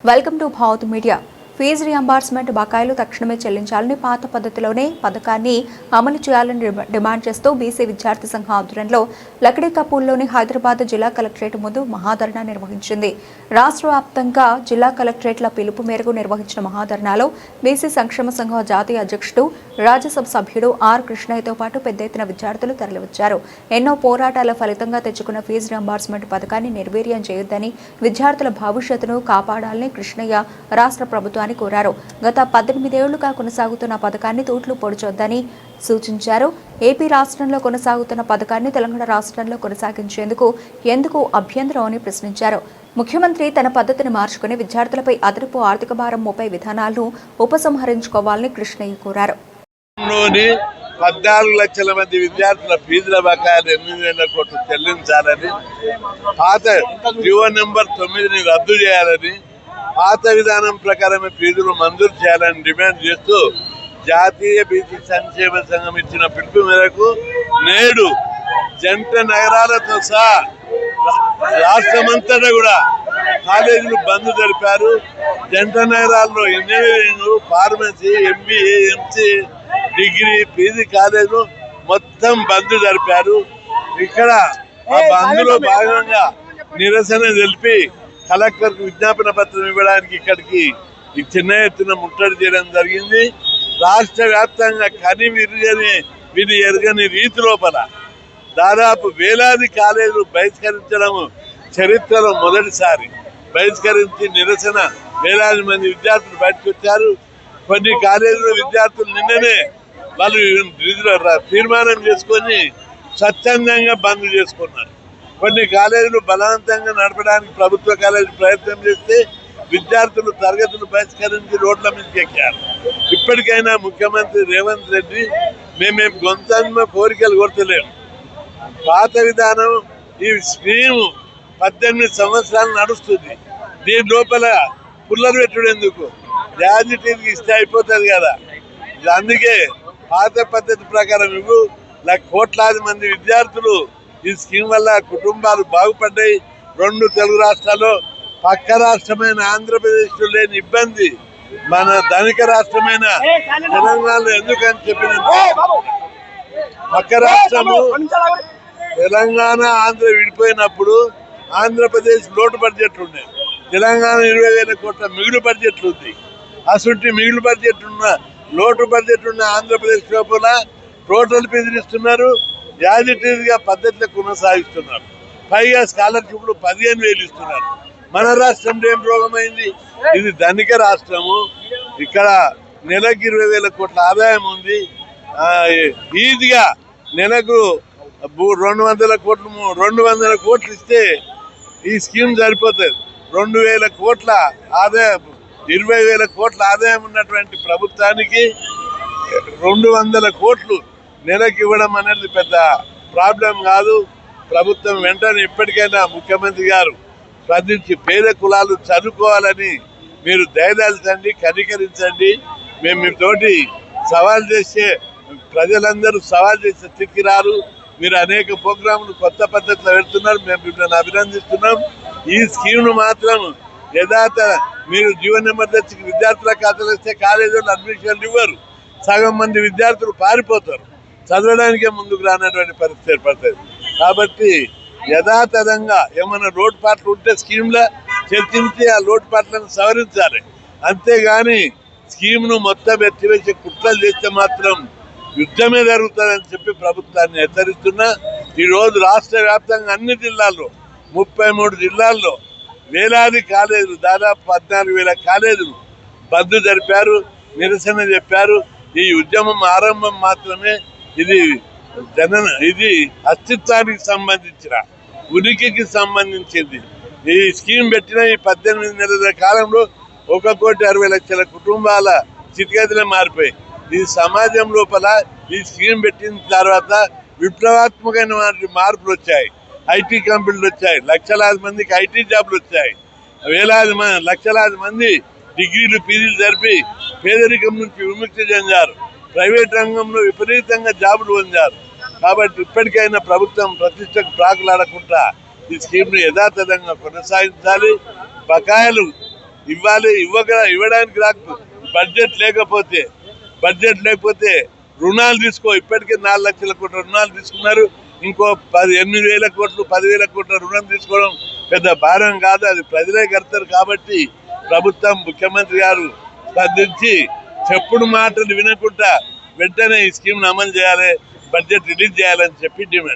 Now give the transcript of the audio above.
Welcome to Bharat media. Fees reimbursement బకాయిలు తక్షణమే చెల్లించాలని, పాత పద్ధతిలోనే పథకాన్ని అమలు చేయాలని డిమాండ్ చేస్తూ బీసీ విద్యార్థి సంఘం ఆధ్వర్యంలో లక్డీకపూల్లోని హైదరాబాద్ జిల్లా కలెక్టరేట్ ముందు మహాధర్నా నిర్వహించింది. రాష్ట్ర వ్యాప్తంగా జిల్లా కలెక్టరేట్ల పిలుపు మేరకు నిర్వహించిన మహాధర్నాలో బీసీ సంక్షేమ సంఘం జాతీయ అధ్యక్షుడు, రాజ్యసభ సభ్యుడు ఆర్ కృష్ణయ్యతో పాటు పెద్ద ఎత్తున విద్యార్థులు తరలివచ్చారు. ఎన్నో పోరాటాల ఫలితంగా తెచ్చుకున్న ఫీజు రియంబర్స్మెంట్ పథకాన్ని నిర్వీర్యం చేయొద్దని, విద్యార్థుల భవిష్యత్తును కాపాడాలని కృష్ణయ్య రాష్ట్ర ప్రభుత్వాన్ని కోరారు. గత 18 ఏళ్లుగా కొనసాగుతున్న పథకాన్ని తూట్లు పొడిచొద్దని సూచించారు. ఏపీ రాష్ట్రంలో కొనసాగుతున్న పథకాన్ని తెలంగాణ రాష్ట్రంలో కొనసాగించేందుకు ఎందుకు అభ్యంతరం అని ప్రశ్నించారు. ముఖ్యమంత్రి తన పద్ధతిని మార్చుకుని విద్యార్థులపై అదనపు ఆర్థిక భారం మోపే విధానాలను ఉపసంహరించుకోవాలని కృష్ణయ్య కోరారు. 14 లక్షల మంది విద్యార్థుల ఫీజుల బకాయిలు 8,000 కోట్లు చెల్లించాలని, పాత జీవో నెంబర్ 9ని రద్దు చేయాలని, పాత విధానం ప్రకారమే ఫీజులు మంజూరు చేయాలని డిమాండ్ చేస్తూ జాతీయ బీసీ సంక్షేమ సంఘం ఇచ్చిన పిలుపు మేరకు నేడు జంట నగరాలతో సహా రాష్ట్రమంతటా కూడా కాలేజీలు బంద్ జరిపారు. జంట నగరాల్లో engineering, pharmacy, MBA, MC, degree, PG కాలేజీలు మొత్తం బంద్ జరిపారు. ఇక్కడ ఆ బంద్లో భాగంగా నిరసన తెలిపి కలెక్టర్కు విజ్ఞాపన పత్రం ఇవ్వడానికి ఇక్కడికి చిన్న ఎత్తున ముట్టడి చేయడం జరిగింది. రాష్ట్ర వ్యాప్తంగా విని ఎరగని రీతి లోపల దాదాపు వేలాది కాలేజీలు బహిష్కరించడం చరిత్రలో మొదటిసారి. బహిష్కరించి నిరసన వేలాది మంది విద్యార్థులు బయటకు వచ్చారు. కొన్ని కాలేజీల విద్యార్థులు నిన్ననే వాళ్ళు తీర్మానం చేసుకొని స్వచ్ఛందంగా బంద్ చేసుకున్నారు. కొన్ని కాలేజీలు బలవంతంగా నడపడానికి ప్రభుత్వ కాలేజీ ప్రయత్నం చేస్తే విద్యార్థులు తరగతులు బహిష్కరించి రోడ్ల మీదకి ఎక్కారు. ఇప్పటికైనా ముఖ్యమంత్రి రేవంత్ రెడ్డి మేమేం గొంతమ్మ కోరికలు కొరతలేము. పాత విధానం ఈ స్కీము 18 సంవత్సరాలు నడుస్తుంది. దీని లోపల పుల్లలు పెట్టుడు ఎందుకు? యాజిటీకి ఇస్తే అయిపోతుంది కదా. అందుకే పాత పద్ధతి ప్రకారం ఇవ్వు. కోట్లాది మంది విద్యార్థులు ఈ స్కీమ్ వల్ల కుటుంబాలు బాగుపడ్డాయి. 2 తెలుగు రాష్ట్రాల్లో, పక్క రాష్ట్రమైన ఆంధ్రప్రదేశ్లో లేని ఇబ్బంది మన ధనిక రాష్ట్రమైన తెలంగాణలో ఎందుకని చెప్పినంటే, పక్క రాష్ట్రము తెలంగాణ ఆంధ్ర విడిపోయినప్పుడు ఆంధ్రప్రదేశ్ లోటు బడ్జెట్ ఉండే, తెలంగాణ 20,000 కోట్ల మిగులు బడ్జెట్ ఉంది. అసలు మిగులు బడ్జెట్ ఉన్న లోటు బడ్జెట్ ఉన్న ఆంధ్రప్రదేశ్ లోపల టోటల్ ఫీజులు ఇస్తున్నారు, యాజిటీగా పద్ధతిలో కొనసాగిస్తున్నారు. పైగా స్కాలర్షిప్లు 15,000 ఇస్తున్నారు. మన రాష్ట్రంలో ఏం రోగమైంది? ఇది ధనిక రాష్ట్రము. ఇక్కడ నెలకు 20,000 కోట్ల ఆదాయం ఉంది. ఈజీగా నెలకు 200 కోట్లు ఇస్తే ఈ స్కీమ్ సరిపోతుంది. 2,000 కోట్ల ఆదాయం, 20,000 కోట్ల ఆదాయం ఉన్నటువంటి ప్రభుత్వానికి 200 కోట్లు నెలకు ఇవ్వడం అనేది పెద్ద ప్రాబ్లం కాదు. ప్రభుత్వం వెంటనే ఇప్పటికైనా ముఖ్యమంత్రి గారు స్పందించి పేద కులాలు చదువుకోవాలని మీరు దయదాల్చండి, కనికరించండి. మేము మీతోటి సవాల్ చేసే ప్రజలందరూ సవాల్ చేసే స్థితికి రారు. మీరు అనేక ప్రోగ్రాంలు కొత్త పద్ధతిలో పెడుతున్నారు, మేము మిమ్మల్ని అభినందిస్తున్నాం. ఈ స్కీమ్ను మాత్రం యథాత మీరు జీవన నెంబర్ తెచ్చి విద్యార్థుల ఖాతాలు ఇస్తే కాలేజీలో అడ్మిషన్లు ఇవ్వరు. సగం మంది విద్యార్థులు పారిపోతారు, చదవడానికే ముందుకు రానటువంటి పరిస్థితి ఏర్పడుతుంది. కాబట్టి యథాతథంగా ఏమైనా లోటుపాట్లు ఉంటే స్కీమ్లో చర్చించి ఆ లోటుపాట్లను సవరించాలి. అంతేగాని స్కీమ్ను మొత్తం ఎత్తివేసి కుట్రలు చేస్తే మాత్రం యుద్ధమే జరుగుతుందని చెప్పి ప్రభుత్వాన్ని హెచ్చరిస్తున్నా. ఈరోజు రాష్ట్ర వ్యాప్తంగా అన్ని జిల్లాల్లో 33 జిల్లాల్లో వేలాది కాలేజీలు, దాదాపు 14,000 కాలేజీలు బంద్ జరిపారు, నిరసన చెప్పారు. ఈ ఉద్యమం ఆరంభం మాత్రమే. ఇది అస్తిత్వానికి సంబంధించిన, ఉనికికి సంబంధించింది. ఈ స్కీమ్ పెట్టిన ఈ 18 నెలల కాలంలో 1,60,00,000 కుటుంబాల స్థితిగతులే మారిపోయి, ఈ సమాజం లోపల ఈ స్కీమ్ పెట్టిన తర్వాత విప్లవాత్మకమైన మార్పులు వచ్చాయి. ఐటీ కంపెనీలు వచ్చాయి, లక్షలాది మందికి ఐటీ జాబ్లు వచ్చాయి, లక్షలాది మంది డిగ్రీలు, పీజీలు జరిపి పేదరికం నుంచి విముక్తి చెందారు. ప్రైవేట్ రంగంలో విపరీతంగా జాబులు పొందారు. కాబట్టి ఇప్పటికైనా ప్రభుత్వం ప్రతిష్టకు ప్రాకులాడకుండా ఈ స్కీమ్ను యథాతథంగా కొనసాగించాలి. బకాయిలు ఇవ్వడానికి రాకు. బడ్జెట్ లేకపోతే రుణాలు తీసుకో. ఇప్పటికే 4 లక్షల కోట్ల రుణాలు తీసుకున్నారు. ఇంకో 8,000 కోట్లు 10,000 కోట్ల రుణం తీసుకోవడం పెద్ద భారం కాదు. అది ప్రజలే కడతారు. కాబట్టి ప్రభుత్వం, ముఖ్యమంత్రి గారు స్పందించి చెప్పుడు మాటలు వినకుండా వెంటనే ఈ స్కీమ్ అమలు చేయాలి, బడ్జెట్ రిలీజ్ చేయాలని చెప్పి డిమాండ్.